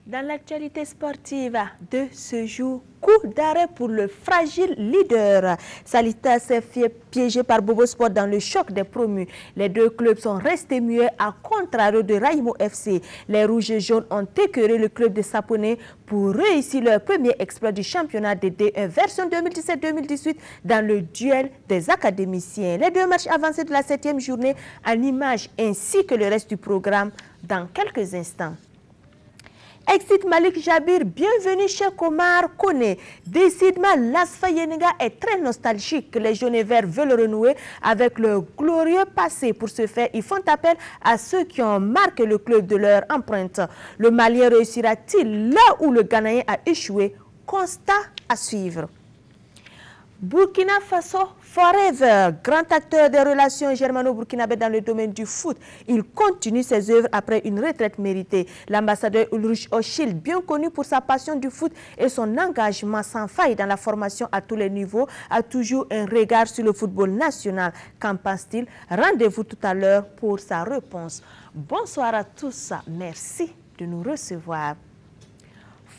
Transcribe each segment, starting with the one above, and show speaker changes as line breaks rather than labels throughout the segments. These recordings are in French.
Dans l'actualité sportive de ce jour, coup d'arrêt pour le fragile leader. Salitas s'est fait piéger par Bobo Sport dans le choc des promus. Les deux clubs sont restés muets à contrario de Raimo FC. Les Rouges et Jaunes ont écœuré le club de Sapone pour réussir leur premier exploit du championnat de D1 version 2017-2018 dans le duel des académiciens. Les deux matchs avancés de la 7e journée en images ainsi que le reste du programme dans quelques instants. Exit Malik Jabir, bienvenue chez Komar Kone. Décidément, l'Asfa Yenega est très nostalgique. Les jaunes et verts veulent renouer avec leur glorieux passé. Pour ce faire, ils font appel à ceux qui ont marqué le club de leur empreinte. Le Malien réussira-t-il là où le Ghanéen a échoué? Constat à suivre. Burkina Faso Forever, grand acteur des relations germano-burkinabé dans le domaine du foot. Il continue ses œuvres après une retraite méritée. L'ambassadeur Ulrich Ochil, bien connu pour sa passion du foot et son engagement sans faille dans la formation à tous les niveaux, a toujours un regard sur le football national. Qu'en pense-t-il? Rendez-vous tout à l'heure pour sa réponse. Bonsoir à tous, merci de nous recevoir.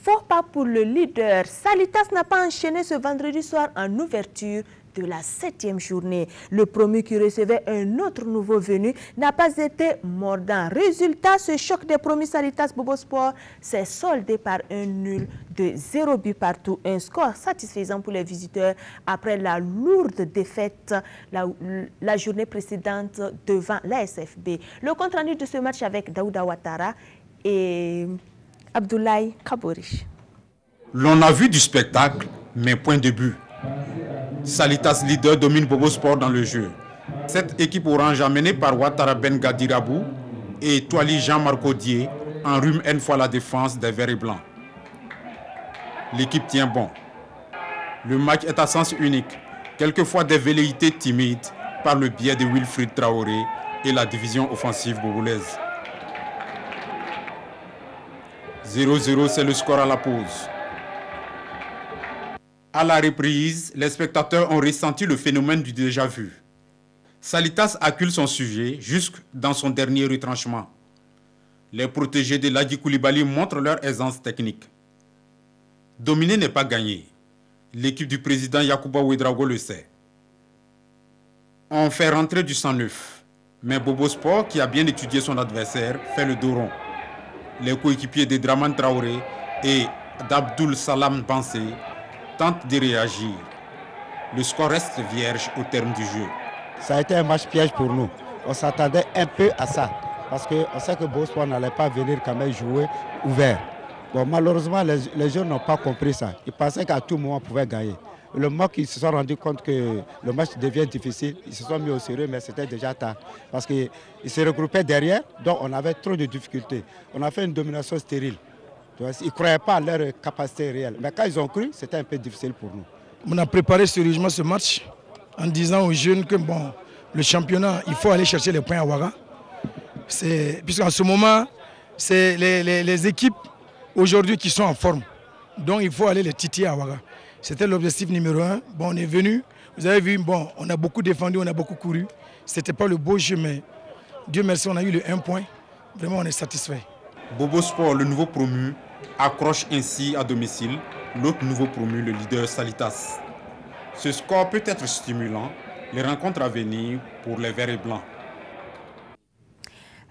Faux pas pour le leader. Salitas n'a pas enchaîné ce vendredi soir en ouverture de la 7e journée. Le promu qui recevait un autre nouveau venu n'a pas été mordant. Résultat, ce choc des promus Salitas Bobo Sport s'est soldé par un nul de 0 but partout. Un score satisfaisant pour les visiteurs après la lourde défaite la journée précédente devant la SFB. Le compte rendu de ce match avec Daouda Ouattara et Abdoulaye Kaborish.
L'on a vu du spectacle, mais point de but. Salitas leader domine Bobo Sport dans le jeu. Cette équipe orange amenée par Ouattara Ben Gadirabou et Toali Jean-Marc Odier enrhume une fois la défense des verts et blancs. L'équipe tient bon. Le match est à sens unique. Quelquefois des velléités timides par le biais de Wilfried Traoré et la division offensive bobolaise. 0-0, c'est le score à la pause. À la reprise, les spectateurs ont ressenti le phénomène du déjà-vu. Salitas accule son sujet jusque dans son dernier retranchement. Les protégés de Ladji Koulibaly montrent leur aisance technique. Dominer n'est pas gagné. L'équipe du président Yacouba Ouedraogo le sait. On fait rentrer du sang neuf. Mais Bobo Sport, qui a bien étudié son adversaire, fait le dos rond. Les coéquipiers de Draman Traoré et d'Abdoul Salam Bansé tentent de réagir. Le score reste vierge au terme du jeu.
Ça a été un match piège pour nous. On s'attendait un peu à ça. Parce qu'on sait que Bobo Sport n'allait pas venir quand même jouer ouvert. Bon, malheureusement, les jeunes n'ont pas compris ça. Ils pensaient qu'à tout moment, on pouvait gagner. Le moment qu'ils se sont rendus compte que le match devient difficile, ils se sont mis au sérieux, mais c'était déjà tard. Parce qu'ils se regroupaient derrière, donc on avait trop de difficultés. On a fait une domination stérile. Ils ne croyaient pas à leur capacité réelle. Mais quand ils ont cru, c'était un peu difficile pour nous.
On a préparé sérieusement ce match en disant aux jeunes que bon, le championnat, il faut aller chercher les points à Ouaga. Puisqu'en ce moment, c'est les équipes aujourd'hui qui sont en forme. Donc il faut aller les titiller à Ouaga. C'était l'objectif numéro 1. Bon, on est venu, vous avez vu, bon, on a beaucoup défendu, on a beaucoup couru. Ce n'était pas le beau jeu, mais Dieu merci, on a eu le 1 point. Vraiment, on est satisfait.
Bobo Sport, le nouveau promu, accroche ainsi à domicile l'autre nouveau promu, le leader Salitas. Ce score peut être stimulant, les rencontres à venir pour les verts et blancs.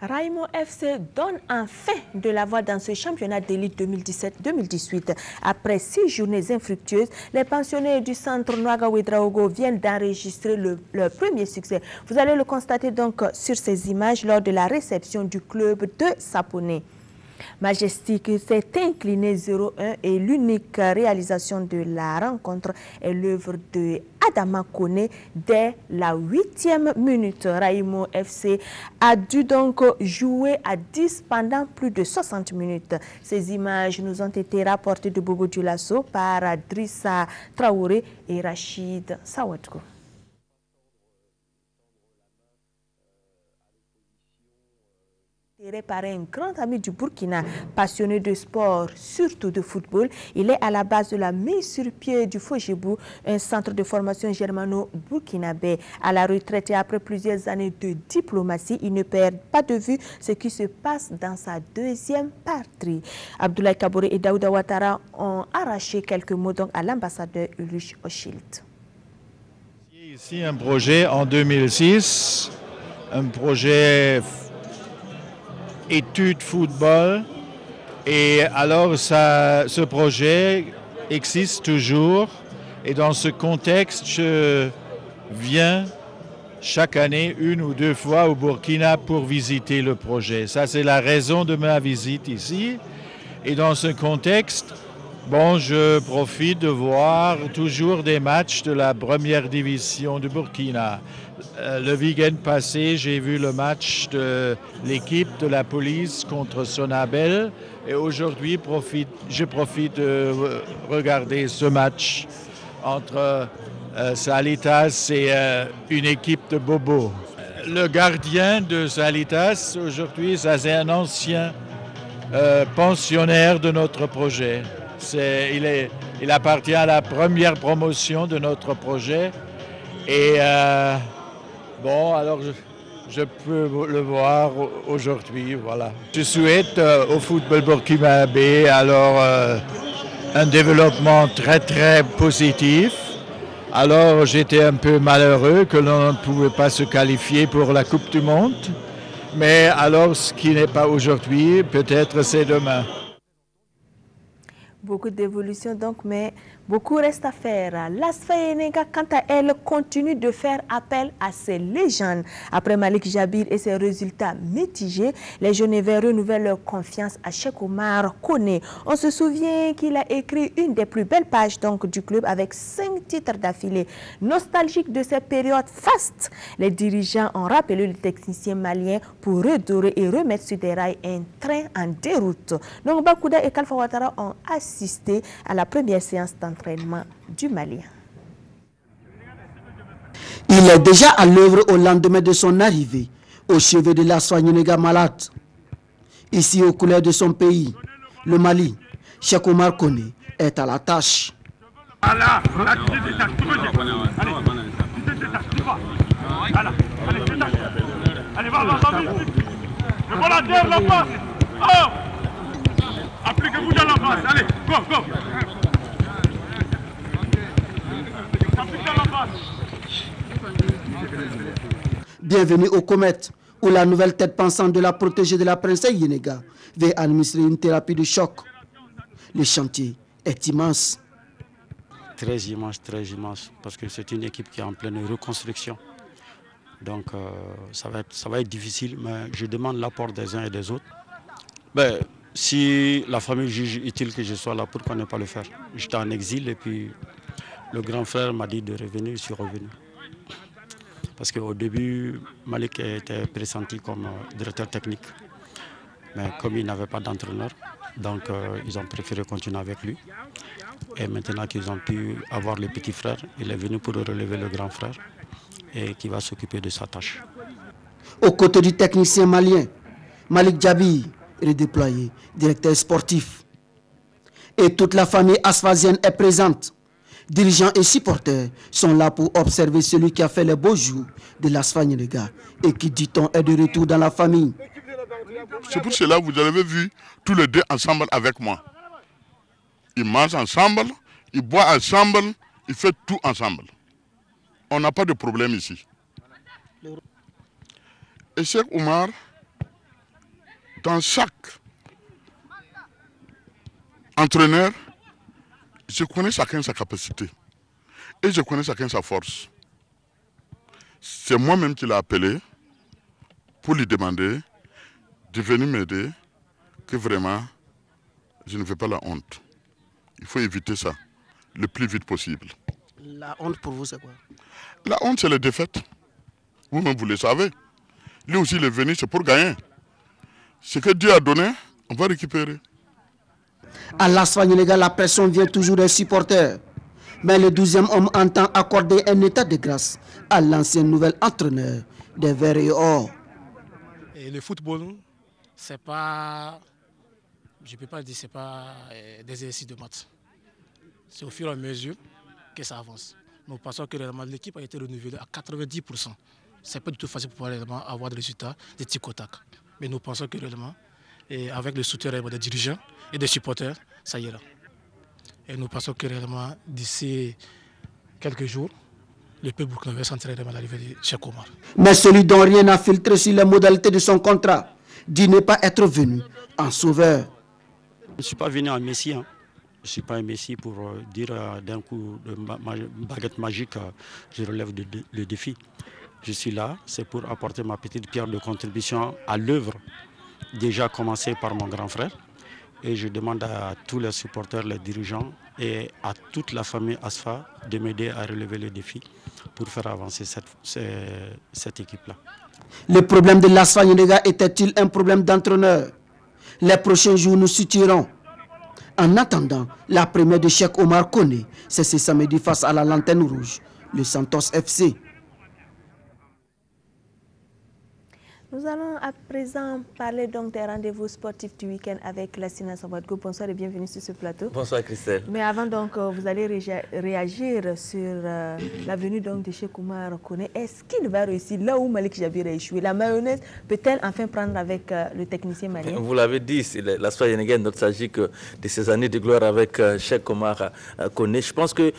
Raimo FC donne enfin de la voix dans ce championnat d'élite 2017-2018. Après 6 journées infructueuses, les pensionnaires du centre Nouaga Ouedraogo viennent d'enregistrer leur premier succès. Vous allez le constater donc sur ces images lors de la réception du club de Sapone. Majestic s'est incliné 0-1 et l'unique réalisation de la rencontre est l'œuvre de Adama Kone dès la 8e minute. Raimo FC a dû donc jouer à 10 pendant plus de 60 minutes. Ces images nous ont été rapportées de Bobo Dioulasso par Drissa Traoré et Rachid Sawatko. Par un grand ami du Burkina, passionné de sport, surtout de football. Il est à la base de la mise sur pied du Fojibou, un centre de formation germano-burkinabé. À la retraite et après plusieurs années de diplomatie, il ne perd pas de vue ce qui se passe dans sa deuxième patrie. Abdoulaye Kaboré et Daouda Ouattara ont arraché quelques mots donc à l'ambassadeur Ulrich Oschild.
Ici un projet en 2006, un projet études football, et alors ce projet existe toujours, et dans ce contexte je viens chaque année 1 ou 2 fois au Burkina pour visiter le projet. Ça c'est la raison de ma visite ici, et dans ce contexte je profite de voir toujours des matchs de la première division du Burkina. Le week-end passé, j'ai vu le match de l'équipe de la police contre Sonabel. Et aujourd'hui, je profite de regarder ce match entre Salitas et une équipe de Bobo. Le gardien de Salitas, aujourd'hui, c'est un ancien pensionnaire de notre projet. Il appartient à la première promotion de notre projet. Et alors je peux le voir aujourd'hui, voilà. Je souhaite au football burkinabé alors un développement très très positif. Alors j'étais un peu malheureux que l'on ne pouvait pas se qualifier pour la Coupe du Monde. Mais alors ce qui n'est pas aujourd'hui, peut-être c'est demain.
Beaucoup d'évolution donc, mais beaucoup reste à faire. L'ASFA Yenega, quant à elle, continue de faire appel à ses légendes. Après Malik Jabir et ses résultats mitigés, les jeunes et verts renouvellent leur confiance à Cheikh Oumar Koné. On se souvient qu'il a écrit une des plus belles pages donc, du club avec 5 titres d'affilée. Nostalgique de ces périodes fastes, les dirigeants ont rappelé le technicien malien pour redorer et remettre sur des rails un train en déroute. Donc Bakouda et Kalfa Ouattara ont assisté à la première séance d'entraînement du Malien.
Il est déjà à l'œuvre au lendemain de son arrivée au chevet de l'ASFA Yenega malade. Ici aux couleurs de son pays, le Mali, Cheikh Oumar Koné est à la tâche.
Appliquez-vous dans la base, allez, go, go.
Bienvenue au Comète, où la nouvelle tête pensante de la protégée de la princesse Yenega va administrer une thérapie de choc. Le chantier est immense.
Très immense, parce que c'est une équipe qui est en pleine reconstruction. Donc ça va être difficile, mais je demande l'apport des uns et des autres. Si la famille juge utile que je sois là, pourquoi ne pas le faire? J'étais en exil et puis le grand frère m'a dit de revenir, je suis revenu. Parce qu'au début, Malik était pressenti comme directeur technique. Mais comme il n'avait pas d'entraîneur, donc ils ont préféré continuer avec lui. Et maintenant qu'ils ont pu avoir le petit frère, il est venu pour relever le grand frère et qui va s'occuper de sa tâche.
Aux côtés du technicien malien, Malik Jabir, redéployé, directeur sportif. Et toute la famille asfazienne est présente. Dirigeants et supporters sont là pour observer celui qui a fait les beaux jours de l'ASFA Yenega et qui, dit-on, est de retour dans la famille.
C'est pour cela que vous avez vu tous les deux ensemble avec moi. Ils mangent ensemble, ils boivent ensemble, ils font tout ensemble. On n'a pas de problème ici. Et Cheikh Oumar, dans chaque entraîneur, je connais chacun sa capacité et je connais chacun sa force. C'est moi-même qui l'ai appelé pour lui demander de venir m'aider, que vraiment je ne veux pas la honte. Il faut éviter ça le plus vite possible.
La honte pour vous, c'est quoi?
La honte, c'est la défaite. Vous-même, vous le savez. Lui aussi, il est venu, c'est pour gagner. Ce que Dieu a donné, on va récupérer.
À l'ASFA Yenega, la pression vient toujours des supporters. Mais le 12e homme entend accorder un état de grâce à l'ancien nouvel entraîneur des Verts et Or.
Et le football, c'est pas, je ne peux pas dire, c'est pas des exercices de maths. C'est au fur et à mesure que ça avance. Nous pensons que l'équipe a été renouvelée à 90%. Ce n'est pas du tout facile pour pouvoir avoir des résultats, des tic au tac. Mais nous pensons que réellement, et avec le soutien des dirigeants et des supporters, ça ira. Et nous pensons que réellement, d'ici quelques jours, le peuple burkinabé s'entraînera à l'arrivée de Cheikh Omar.
Mais celui dont rien n'a filtré sur les modalités de son contrat dit ne pas être venu en sauveur.
Je ne suis pas venu en Messie. Hein. Je ne suis pas un Messie pour dire d'un coup de baguette magique, je relève le défi. Je suis là, c'est pour apporter ma petite pierre de contribution à l'œuvre déjà commencée par mon grand frère. Et je demande à tous les supporters, les dirigeants et à toute la famille ASFA de m'aider à relever le défi pour faire avancer cette équipe-là.
Le problème de l'ASFA Yenega était-il un problème d'entraîneur? Les prochains jours nous situerons. En attendant, la première de Cheikh Omar Koné, c'est ce samedi face à la Lanterne Rouge, le Santos FC.
Nous allons à présent parler donc des rendez-vous sportifs du week-end avec Lassina Sambadgo. Bonsoir et bienvenue sur ce plateau.
Bonsoir Christelle.
Mais avant donc, vous allez réagir sur la venue donc de Cheikh Omar Koné. Est-ce qu'il va réussir là où Malik Jabir a échoué? La mayonnaise peut-elle enfin prendre avec le technicien malien?
Vous l'avez dit, l'ASFA Yenega est nostalgique de ces années de gloire avec Cheikh Omar Koné. Je pense que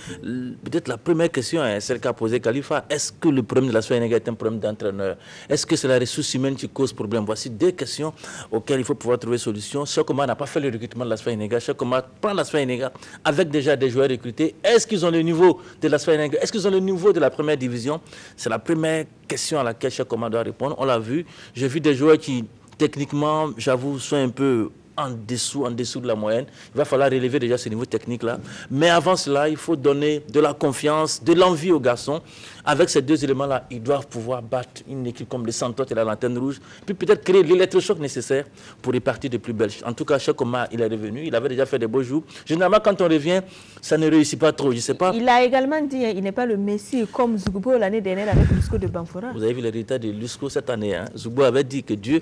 peut-être la première question, celle qu'a posée Khalifa, est-ce que le problème de l'ASFA Yenega est un problème d'entraîneur? Est-ce que c'est la ressource humaine qui cause problème? Voici deux questions auxquelles il faut pouvoir trouver solution. Cheikh Omar n'a pas fait le recrutement de l'ASFA Yenega. Cheikh Omar prend l'ASFA Yenega avec déjà des joueurs recrutés. Est-ce qu'ils ont le niveau de l'ASFA Yenega? Est-ce qu'ils ont le niveau de la première division? C'est la première question à laquelle Cheikh Omar doit répondre. On l'a vu. J'ai vu des joueurs qui, techniquement, j'avoue, sont un peu en dessous de la moyenne. Il va falloir relever déjà ce niveau technique-là. Mais avant cela, il faut donner de la confiance, de l'envie aux garçons. Avec ces deux éléments-là, ils doivent pouvoir battre une équipe comme le Santos et la Lanterne Rouge, puis peut-être créer l'électrochoc nécessaire pour repartir de plus belle. En tout cas, Cheikh Omar, il est revenu, il avait déjà fait des beaux jours. Généralement, quand on revient, ça ne réussit pas trop, je sais pas.
Il a également dit qu'il n'est pas le Messi comme Zoubo l'année dernière avec Lusco de Banfora.
Vous avez vu le résultat de Lusco cette année. Hein? Zoubo avait dit que Dieu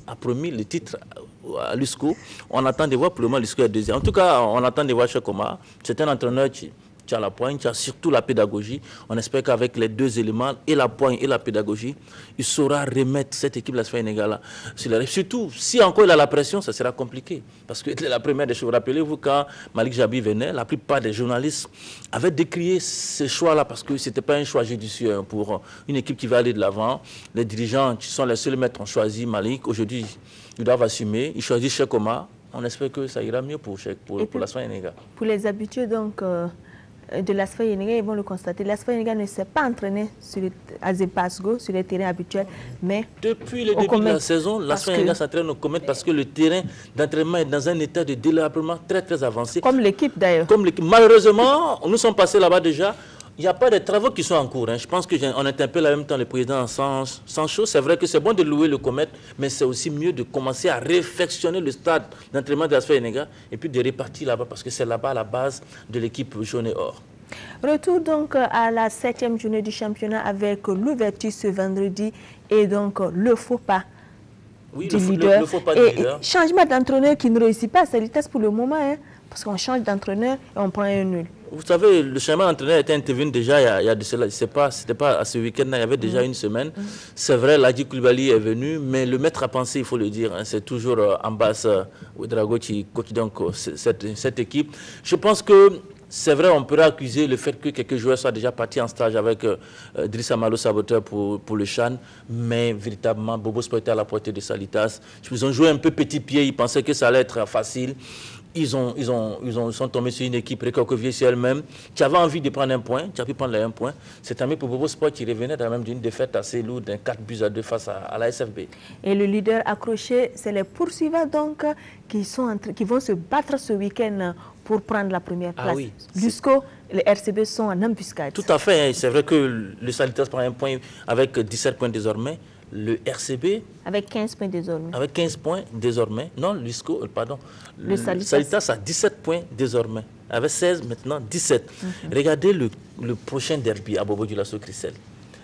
a promis le titre à Lusco. On attend de voir pour le moment Lusco est deuxième. En tout cas, on attend de voir Cheikh Omar. C'est un entraîneur qui a la poigne, qui a surtout la pédagogie. On espère qu'avec les deux éléments, et la poigne et la pédagogie, il saura remettre cette équipe de l'ASFA Yenega sur la rive. Surtout, si encore il a la pression, ça sera compliqué. Parce que la première des choses, rappelez-vous, quand Malik Jabir venait, la plupart des journalistes avaient décrié ce choix-là parce que ce n'était pas un choix judicieux pour une équipe qui va aller de l'avant. Les dirigeants qui sont les seuls maîtres ont choisi Malik. Aujourd'hui, ils doivent assumer. Ils choisissent Cheikh Omar. On espère que ça ira mieux pour l'ASFA Yenega.
Pour les habitués donc, de l'ASFA Yenega, ils vont le constater. L'ASFA Yenega ne s'est pas entraîné à Zepasgo, sur les terrains habituels, mais
depuis le début de la saison, l'ASFA Yenega s'entraîne au Comète parce que le terrain d'entraînement est dans un état de délabrement très avancé.
Comme l'équipe d'ailleurs.
Malheureusement, nous sommes passés là-bas déjà. Il n'y a pas de travaux qui sont en cours. Hein. Je pense qu'on interpelle en même temps le président sans chose. C'est vrai que c'est bon de louer le Comète, mais c'est aussi mieux de commencer à réfectionner le stade d'entraînement de l'ASFA Yenega et puis de répartir là-bas parce que c'est là-bas la base de l'équipe jaune et or.
Retour donc à la 7e journée du championnat avec l'ouverture ce vendredi et donc le faux pas du leader.
Le faux pas du leader.
Et changement d'entraîneur qui ne réussit pas, c'est vitesse pour le moment, hein, parce qu'on change d'entraîneur et on prend un nul.
Vous savez, le changement d'entraîneur était intervenu déjà il y a de cela. C'était pas à ce week-end-là, il y avait déjà une semaine. C'est vrai, Ladji Koulibaly est venu, mais le maître à penser, il faut le dire, hein, c'est toujours Ambas Ouedraogo qui coach donc cette équipe. Je pense que c'est vrai, on pourrait accuser le fait que quelques joueurs soient déjà partis en stage avec Drissa Malo Saboteur pour le CHAN, mais véritablement, Bobo Sport était à la portée de Salitas. Ils ont joué un peu petit pied, ils pensaient que ça allait être facile. Ils sont tombés sur une équipe recroquevillée sur elle-même, qui avait envie de prendre un point, qui a pu prendre les 1 point. C'est un peu pour Bobo Sport qui revenait quand même d'une défaite assez lourde, d'un 4-2 face à la SFB.
Et le leader accroché, c'est les poursuivants donc qui vont se battre ce week-end pour prendre la première place.
Oui,
Lusco, les RCB sont en embuscade.
Tout à fait, c'est vrai que le Salitas prend 1 point avec 17 points désormais. Le RCB...
Avec 15 points désormais.
Avec 15 points désormais. Non, Lusco, pardon.
Le
Salitas a 17 points désormais. Avec 16, maintenant 17. Regardez le prochain derby à Bobo Dioulasso Christelle.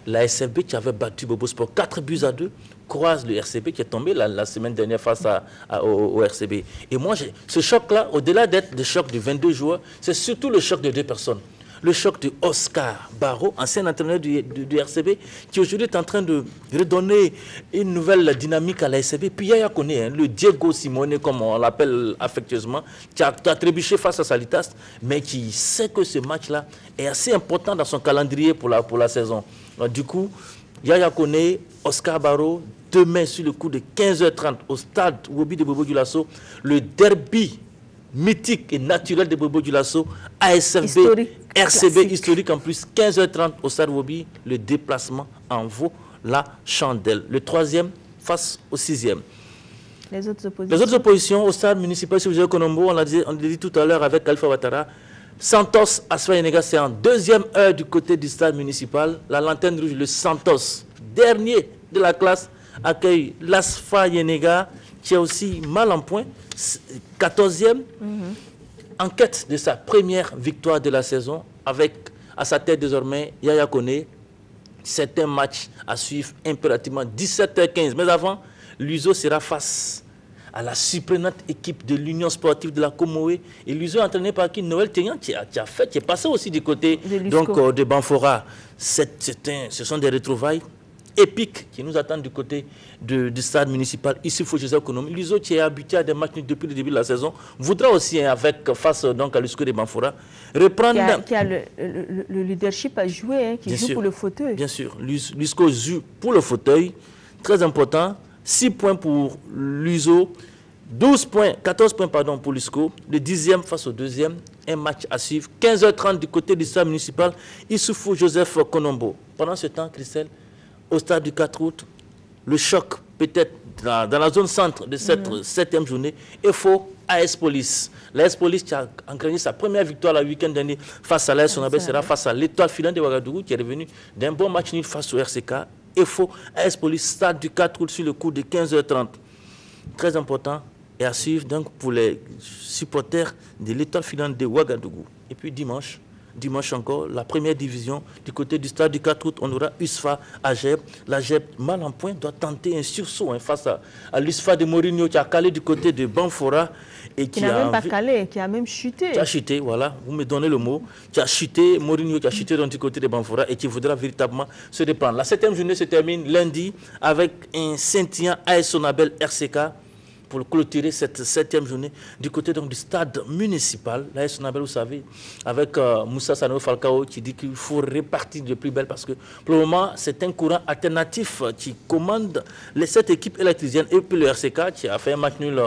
La SFB qui avait battu Bobo Sport 4-2 croise le RCB qui est tombé la semaine dernière face au RCB. Et moi, ce choc-là, au-delà d'être le choc de 22 joueurs, c'est surtout le choc de 2 personnes. Le choc de Oscar Barreau, ancien entraîneur du RCB, qui aujourd'hui est en train de redonner une nouvelle dynamique à la RCB. Puis Yaya Kone, le Diego Simone, comme on l'appelle affectueusement, qui a trébuché face à Salitas, mais qui sait que ce match-là est assez important dans son calendrier pour la saison. Alors, du coup, Yaya Kone, Oscar Barreau, demain sur le coup de 15h30 au stade Wobi de Bobo Dioulasso, le derby mythique et naturel de Bobo Dioulasso, ASFB,
historique,
RCB
classique.
historique en plus, 15h30 au stade Wobi, le déplacement en vaut la chandelle. Le 3e face au 6e.
Les autres oppositions.
Les autres oppositions au stade municipal sur Konombo, on l'a dit tout à l'heure avec Khalifa Ouattara. Santos Asfa Yenega, c'est en 2e heure du côté du stade municipal. La lanterne rouge, le Santos, dernier de la classe, accueille l'Asfa Yenega, qui est aussi mal en point, 14e, en quête de sa première victoire de la saison, avec à sa tête désormais Yaya Kone. C'est un match à suivre impérativement, 17h15. Mais avant, l'USO sera face à la surprenante équipe de l'Union sportive de la Comoé. Et l'USO entraîné par qui? Noël Thénian, qui est passé aussi du côté de Banfora. Ce sont des retrouvailles épiques qui nous attendent du côté du stade municipal. Ici, il faut Joseph Konomi. L'USO, qui est habitué à des matchs depuis le début de la saison, voudra aussi, face donc, à l'USCO de Banfora, reprendre...
Qui a le leadership à jouer, qui joue pour le fauteuil.
Bien sûr, l'USCO joue pour le fauteuil, très important. 6 points pour l'USO, 14 points pour l'USCO, le 10e face au 2e, un match à suivre. 15h30 du côté du stade municipal, Issoufou Joseph Konombo. Pendant ce temps, Christelle, au stade du 4 août, le choc peut-être dans la zone centre de cette 7e journée, EFO AS Police. L'AS Police qui a engrainé sa première victoire le week-end dernier face à l'AS Sonabé sera face à l'Étoile filante de Ouagadougou qui est revenu d'un bon match nul face au RCK. EFO AS Police, stade du 4 août sur le coup de 15h30. Très important et à suivre donc pour les supporters de l'Étoile filante de Ouagadougou. Et puis dimanche encore, la première division du côté du stade du 4 août, on aura USFA AGEP. L'AGEP, mal en point, doit tenter un sursaut face à l'USFA de Mourinho qui a calé du côté de Banfora. Et qui n'a
même pas calé, qui a même chuté.
Qui a chuté, voilà, vous me donnez le mot. Qui a chuté, Mourinho qui a chuté du côté de Banfora et qui voudra véritablement se reprendre. La 7e journée se termine lundi avec un scintillant AS Sonabel RCK pour clôturer cette 7e journée du côté donc, du stade municipal. L'AS Sonabel, vous savez, avec Moussa Sanogo Falcao qui dit qu'il faut répartir de plus belle parce que pour le moment, c'est un courant alternatif qui commande cette équipe électricienne et puis le RCK qui a fait un match nul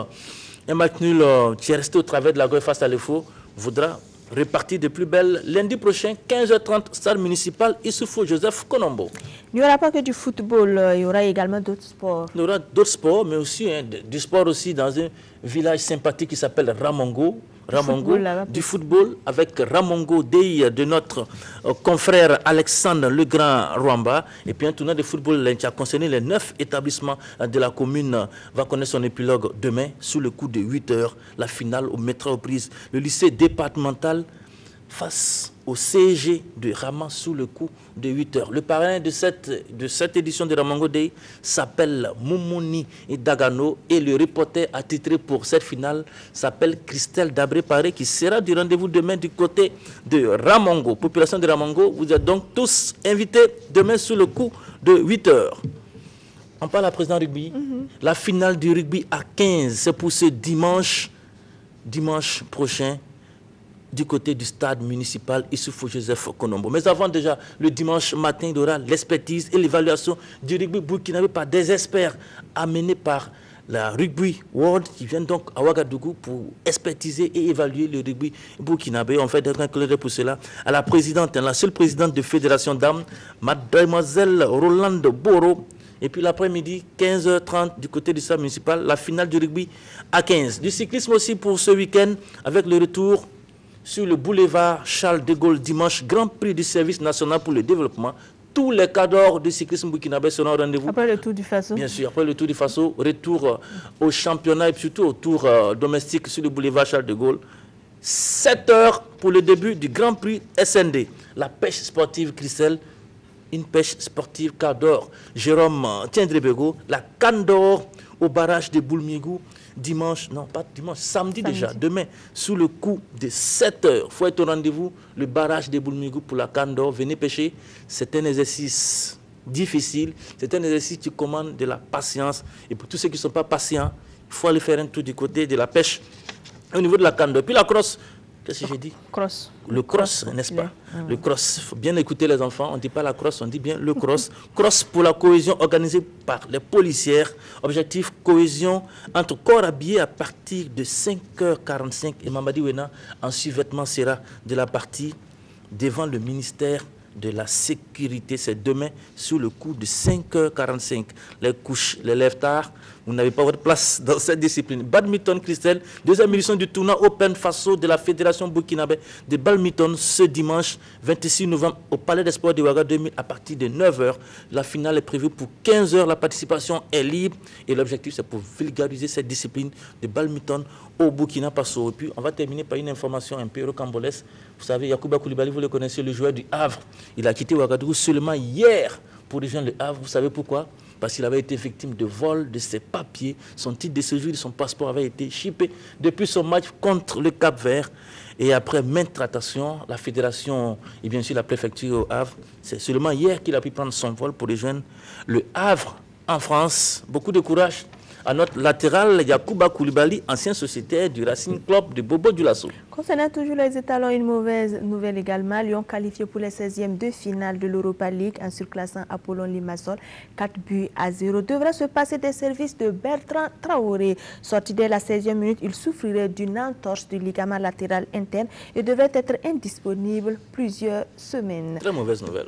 qui est resté au travers de la gauche face à l'EFO, voudra répartir de plus belle lundi prochain, 15h30, stade municipal, Issoufou Joseph Konombo.
Il n'y aura pas que du football, il y aura également d'autres sports.
Il y aura d'autres sports, mais aussi du sport aussi dans un village sympathique qui s'appelle Ramongo. Du football avec Ramongo Day de notre confrère Alexandre Legrand Rwamba. Et puis un tournoi de football qui a concerné les 9 établissements de la commune va connaître son épilogue demain sous le coup de 8h. La finale au mettra aux prises le lycée départemental face au CG de Raman sous le coup de 8h. Le parrain de cette édition de Ramongo Day s'appelle Moumouni Dagano et le reporter attitré pour cette finale s'appelle Christelle Dabré-Paré qui sera du rendez-vous demain du côté de Ramongo. Population de Ramongo, vous êtes donc tous invités demain sous le coup de 8h. On parle à président rugby. La finale du rugby à 15, c'est pour ce dimanche prochain du côté du stade municipal Issoufou Joseph Konombo. Mais avant déjà, le dimanche matin, il y aura l'expertise et l'évaluation du rugby burkinabé par des experts amenés par la Rugby World qui vient donc à Ouagadougou pour expertiser et évaluer le rugby burkinabé. On fait un clin d'œil pour cela à la présidente, la seule présidente de Fédération d'Âmes, mademoiselle Rolande Boro. Et puis l'après-midi, 15h30 du côté du stade municipal, la finale du rugby à 15. Du cyclisme aussi pour ce week-end avec le retour sur le boulevard Charles de Gaulle dimanche, Grand Prix du service national pour le développement. Tous les cadres du cyclisme burkinabé seront au rendez-vous.
Après le Tour du Faso.
Bien sûr, après le Tour du Faso, retour au championnat et surtout au tour domestique sur le boulevard Charles de Gaulle. 7h pour le début du Grand Prix SND. La pêche sportive, Christelle, une pêche sportive qu'adore Jérôme Tiendrebego. La Canne d'Or au barrage de Boulmigou, dimanche, non pas dimanche, samedi déjà, demain, sous le coup de 7 h. Il faut être au rendez-vous, le barrage de Boulmigou pour la Canne d'Or. Venez pêcher, c'est un exercice difficile, c'est un exercice qui commande de la patience. Et pour tous ceux qui ne sont pas patients, il faut aller faire un tour du côté de la pêche au niveau de la Canne d'Or. Puis la crosse, qu'est-ce que j'ai dit?
Cross.
Le cross, n'est-ce pas? Le cross. Il faut bien écouter les enfants. On ne dit pas la crosse, on dit bien le cross. Cross pour la cohésion organisée par les policières. Objectif, cohésion entre corps habillés à partir de 5 h 45. Et Mamadi Wena, en survêtement, sera de la partie devant le ministère de la Sécurité. C'est demain sous le coup de 5 h 45. Les couches, les lèvres tard. Vous n'avez pas votre place dans cette discipline. Badminton Christelle, deuxième édition du tournoi Open Faso de la Fédération burkinabé de badminton ce dimanche 26 novembre au Palais des Sports de Ouaga 2000 à partir de 9 h. La finale est prévue pour 15 h. La participation est libre et l'objectif c'est pour vulgariser cette discipline de badminton au Burkina Faso. Et puis on va terminer par une information un peu rocambolesque. Vous savez, Yacouba Koulibaly, vous le connaissez, le joueur du Havre. Il a quitté Ouagadougou seulement hier pour rejoindre le Havre. Vous savez pourquoi? Parce qu'il avait été victime de vol de ses papiers. Son titre de séjour et son passeport avaient été chippés depuis son match contre le Cap-Vert. Et après maintes tractations, la fédération et bien sûr la préfecture au Havre, c'est seulement hier qu'il a pu prendre son vol pour rejoindre le Havre en France. Beaucoup de courage à notre latéral Yacouba Koulibaly, ancien sociétaire du Racing Club de Bobo Dioulasso.
Concernant toujours les étalons, une mauvaise nouvelle également. Lyon qualifié pour les 16e de finale de l'Europa League en surclassant Apollon Limassol 4-0. Devrait se passer des services de Bertrand Traoré. Sorti dès la 16e minute, il souffrirait d'une entorse du ligament latéral interne et devrait être indisponible plusieurs semaines.
Très mauvaise nouvelle.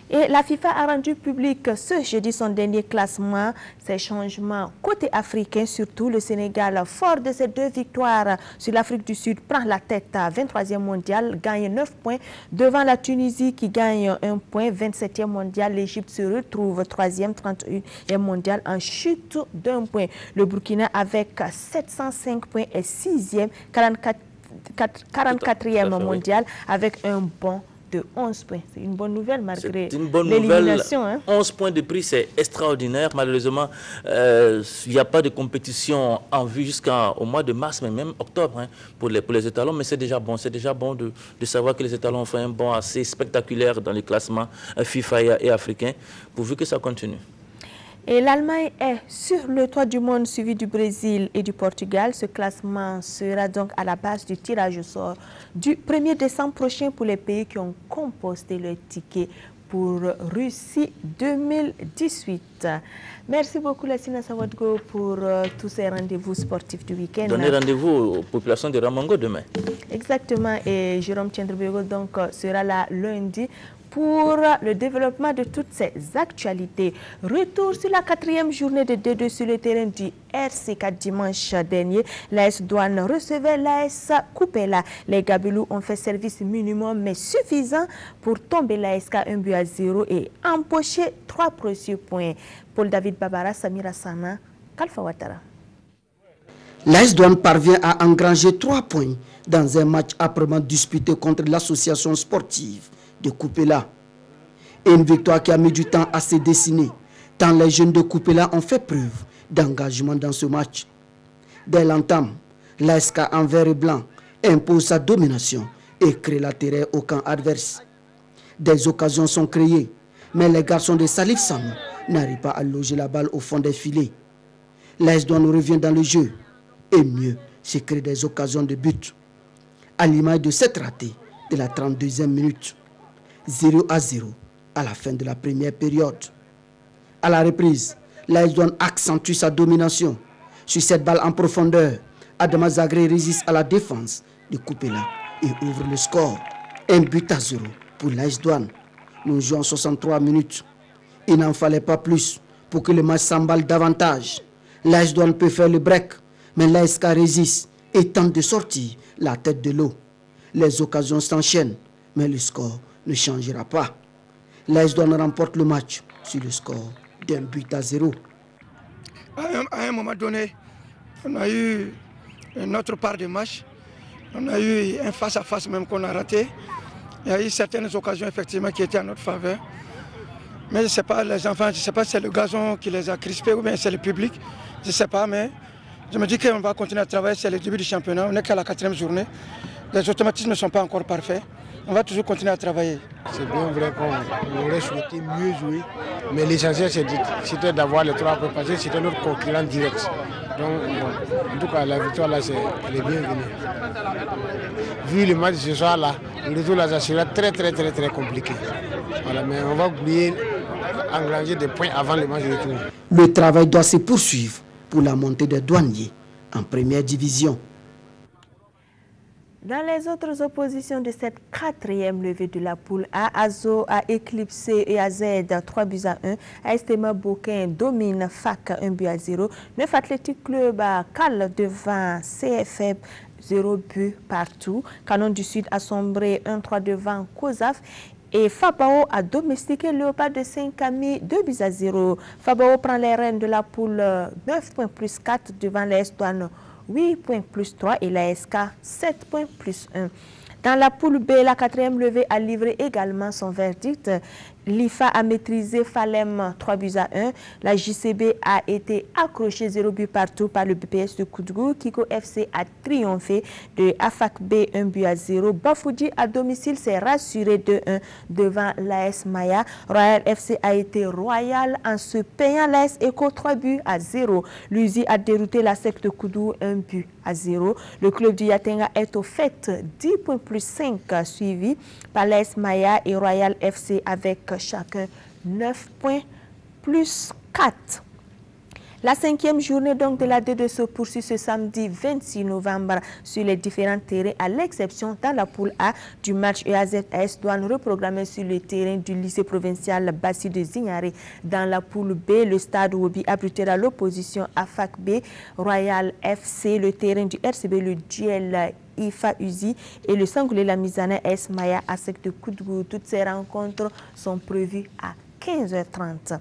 Et la FIFA a rendu public ce jeudi son dernier classement. Ces changements côté africain, surtout le Sénégal, fort de ses 2 victoires sur l'Afrique du Sud, prend la tête à 23e mondial, gagne 9 points devant la Tunisie qui gagne 1 point, 27e mondial. L'Égypte se retrouve 3e, 31e mondial en chute d'1 point. Le Burkina avec 705 points est 6e, 44e mondial avec un bon de 11 points. C'est une bonne nouvelle malgré l'élimination.
11 points de prix, c'est extraordinaire. Malheureusement, il n'y a pas de compétition en vue jusqu'au mois de mars, mais même octobre pour les étalons. Mais c'est déjà bon. C'est déjà bon de savoir que les étalons ont fait un bond assez spectaculaire dans les classements FIFA et africains, pourvu que ça continue.
Et l'Allemagne est sur le toit du monde suivi du Brésil et du Portugal. Ce classement sera donc à la base du tirage au sort du 1er décembre prochain pour les pays qui ont composté le ticket pour Russie 2018. Merci beaucoup Lassina Sawadgo pour tous ces rendez-vous sportifs du week-end.
Donnez rendez-vous aux populations de Ramongo demain.
Exactement, et Jérôme Tiendrebego donc sera là lundi pour le développement de toutes ces actualités. Retour sur la 4e journée de D2 sur le terrain du RC4 dimanche dernier. L'AS Douane recevait l'AS Coupela. Les Gabelous ont fait service minimum mais suffisant pour tomber l'ASK 1-0 et empocher 3 précieux points. Paul David Babara, Samira Sana, Kalfa Ouattara.
L'AS Douane parvient à engranger 3 points dans un match âprement disputé contre l'association sportive de Coupela. Et une victoire qui a mis du temps à se dessiner, tant les jeunes de Coupela ont fait preuve d'engagement dans ce match. Dès l'entame, l'ASK en vert et blanc impose sa domination et crée la terreur au camp adverse. Des occasions sont créées, mais les garçons de Salif Sanou n'arrivent pas à loger la balle au fond des filets. L'AS Douane revient dans le jeu et mieux se crée des occasions de but. À l'image de cette ratée de la 32e minute. 0-0 à la fin de la première période. À la reprise, l'AS Douane accentue sa domination. Sur cette balle en profondeur, Adama Zagré résiste à la défense de Coupela et ouvre le score. 1-0 pour l'AS Douane. Nous jouons 63 minutes. Il n'en fallait pas plus pour que le match s'emballe davantage. L'AS Douane peut faire le break, mais l'ASK résiste et tente de sortir la tête de l'eau. Les occasions s'enchaînent, mais le score ne changera pas. L'AS Douane remporte le match sur le score d'1-0.
À un moment donné, on a eu notre part de match. On a eu un face-à-face même qu'on a raté. Il y a eu certaines occasions effectivement qui étaient à notre faveur. Mais je ne sais pas, les enfants, je ne sais pas si c'est le gazon qui les a crispés ou bien c'est le public. Je ne sais pas, mais je me dis qu'on va continuer à travailler. C'est le début du championnat. On n'est qu'à la 4e journée. Les automatismes ne sont pas encore parfaits. On va toujours continuer à travailler.
C'est bien vrai qu'on aurait souhaité mieux jouer. Mais l'essentiel, c'était d'avoir les 3 points parce que c'était notre concurrent direct. Donc, bon, en tout cas, la victoire, là, elle est bienvenue. Vu le match de ce soir, là, le retour là, ça sera très compliqué. Voilà, mais on va oublier engranger des points avant le match de retour.
Le travail doit se poursuivre pour la montée des douaniers en première division.
Dans les autres oppositions de cette 4e levée de la poule A, Azo a éclipsé EAZ 3-1. ASTEMA Boquin domine FAC 1-0. Neuf Athletic Club a cale devant CFF 0 but partout. Canon du Sud a sombré 1-3 devant COSAF. Et Fabao a domestiqué Léopard de Saint-Camille 2-0. Fabao prend les rênes de la poule 9 points plus 4 devant les Douanes 8 points plus 3 et la SK 7 points plus 1. Dans la poule B, la 4e levée a livré également son verdict. L'IFA a maîtrisé Falem 3-1. La JCB a été accrochée 0 but partout par le BPS de Koudgou. Kiko FC a triomphé de AFAC B 1-0. Bafouji à domicile s'est rassuré 2-1 devant l'AS Maya. Royal FC a été royal en se payant l'AS Eco 3-0. L'USI a dérouté la secte de Koudou 1-0. Le club du Yatenga est au fait 10 points plus 5 suivi par l'AS Maya et Royal FC avec chacun 9 points plus 4. La 5e journée donc de la D2 se poursuit ce samedi 26 novembre sur les différents terrains, à l'exception dans la poule A du match EAZ-AS Douane reprogrammé sur le terrain du lycée provincial Bassi de Zignaré. Dans la poule B, le stade Wobi abritera l'opposition à FAC B, Royal FC, le terrain du RCB, le duel IFA Uzi et le Sangoulé la Mizana S Maya à Sec de Koudgou. Toutes ces rencontres sont prévues à 15h30.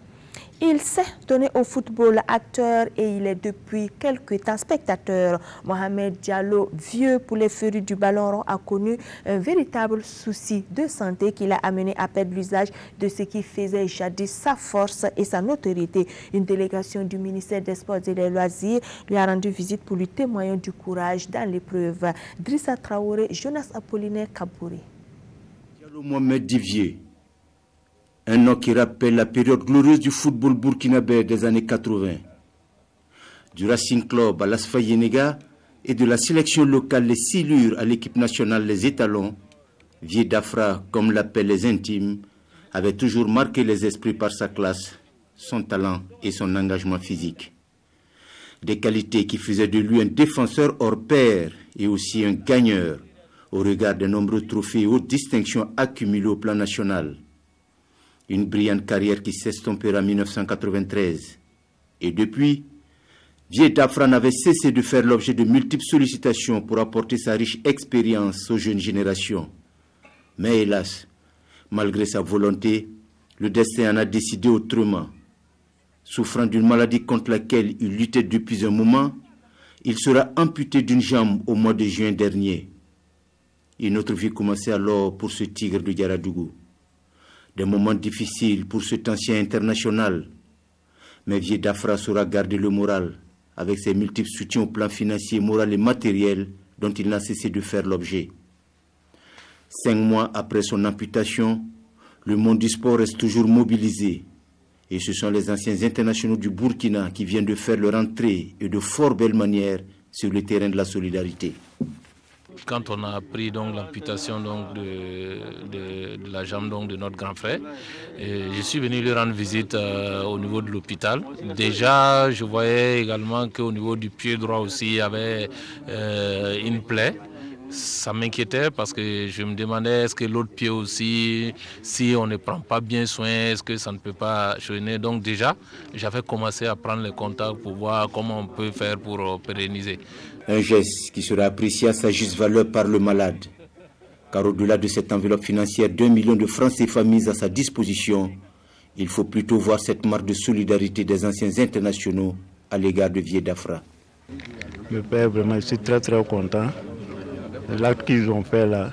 Il s'est donné au football acteur et il est depuis quelques temps spectateur. Mohamed Diallo, vieux pour les férus du ballon rond, a connu un véritable souci de santé qui l'a amené à perdre l'usage de ce qui faisait jadis sa force et sa notoriété. Une délégation du ministère des Sports et des Loisirs lui a rendu visite pour lui témoigner du courage dans l'épreuve. Drissa Traoré, Jonas Apollinaire Kabouri.
Diallo Mohamed Divier. Un nom qui rappelle la période glorieuse du football burkinabé des années 80. Du Racing Club à l'Asfa Yenega et de la sélection locale Les Silures à l'équipe nationale Les Étalons, Vieux Dafra, comme l'appellent les intimes, avait toujours marqué les esprits par sa classe, son talent et son engagement physique. Des qualités qui faisaient de lui un défenseur hors pair et aussi un gagneur au regard des nombreux trophées et hautes distinctions accumulées au plan national. Une brillante carrière qui s'estompera en 1993. Et depuis, Vieux Dafra n'avait cessé de faire l'objet de multiples sollicitations pour apporter sa riche expérience aux jeunes générations. Mais hélas, malgré sa volonté, le destin en a décidé autrement. Souffrant d'une maladie contre laquelle il luttait depuis un moment, il sera amputé d'une jambe au mois de juin dernier. Une autre vie commençait alors pour ce tigre de Yaradougou. Des moments difficiles pour cet ancien international. Mais Vieux Dafra saura garder le moral avec ses multiples soutiens au plan financier, moral et matériel dont il n'a cessé de faire l'objet. 5 mois après son amputation, le monde du sport reste toujours mobilisé. Et ce sont les anciens internationaux du Burkina qui viennent de faire leur entrée et de fort belle manière sur le terrain de la solidarité.
Quand on a appris l'amputation de la jambe de notre grand frère, je suis venu lui rendre visite au niveau de l'hôpital. Déjà, je voyais également qu'au niveau du pied droit aussi, il y avait une plaie. Ça m'inquiétait parce que je me demandais est-ce que l'autre pied aussi, si on ne prend pas bien soin, est-ce que ça ne peut pas chaîner. Donc déjà, j'avais commencé à prendre les contacts pour voir comment on peut faire pour pérenniser.
Un geste qui sera apprécié à sa juste valeur par le malade. Car au-delà de cette enveloppe financière d'1 million de francs CFA mise à sa disposition, il faut plutôt voir cette marque de solidarité des anciens internationaux à l'égard de Vieux Dafra.
Le père, vraiment, je suis très content. L'acte qu'ils ont fait là,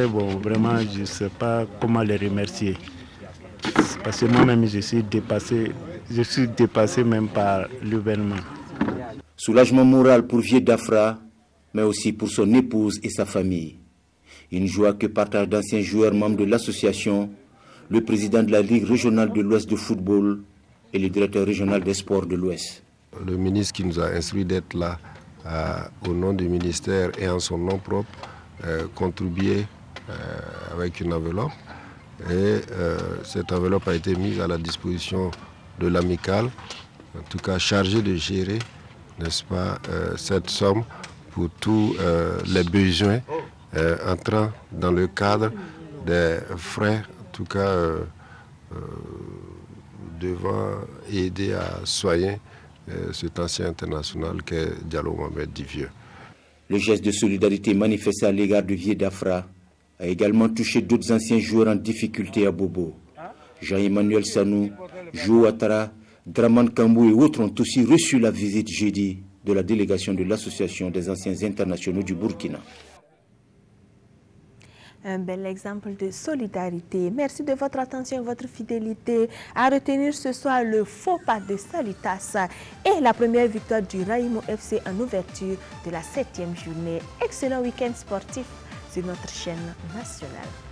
bon, vraiment, je ne sais pas comment les remercier.
parce que moi-même je suis dépassé même par l'événement.
Soulagement moral pour Vieux Dafra, mais aussi pour son épouse et sa famille. Une joie que partagent d'anciens joueurs membres de l'association, le président de la Ligue régionale de l'Ouest de football et le directeur régional des sports de l'Ouest.
Le ministre qui nous a instruit d'être là au nom du ministère et en son nom propre, contribuer avec une enveloppe. Et cette enveloppe a été mise à la disposition de l'amicale, en tout cas chargée de gérer, n'est-ce pas, cette somme pour tous les besoins entrant dans le cadre des frais, en tout cas devant aider à soigner cet ancien international qu'est Diallo Mohamed Divieux.
Le geste de solidarité manifesté à l'égard de Vieux Dafra a également touché d'autres anciens joueurs en difficulté à Bobo. Jean-Emmanuel Sanou, Jo Ouattara, Draman Kambou et autres ont aussi reçu la visite jeudi de la délégation de l'Association des anciens internationaux du Burkina.
Un bel exemple de solidarité. Merci de votre attention et votre fidélité. À retenir ce soir le faux pas de Salitas et la première victoire du Raïmo FC en ouverture de la 7e journée. Excellent week-end sportif sur notre chaîne nationale.